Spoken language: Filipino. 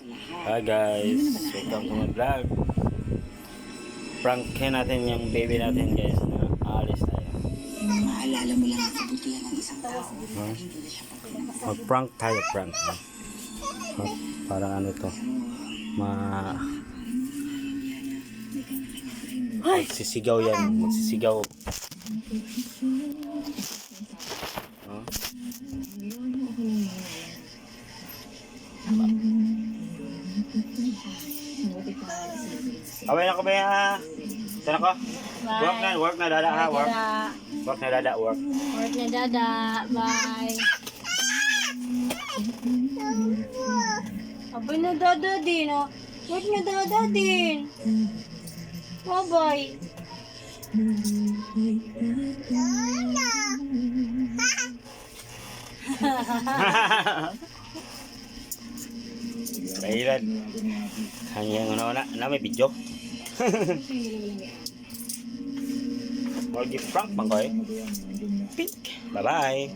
Hi guys, welcome to my vlog. Prankin natin yung baby natin guys na aalis tayo. Maalala mo lang ang kabutihan ng isang tao. Mag-prank tayo, prank. Parang ano to, magsisigaw yan, magsisigaw. Away na ko ba ya? Sana ko? Work na dada ha, work. Work na dada, work. Work na dada, bye. Abay na dada din, oh. Work na dada din. Bye-bye. Kailan? Hanggang ano na may video. Mag-prank man ko eh. Pink. Bye-bye.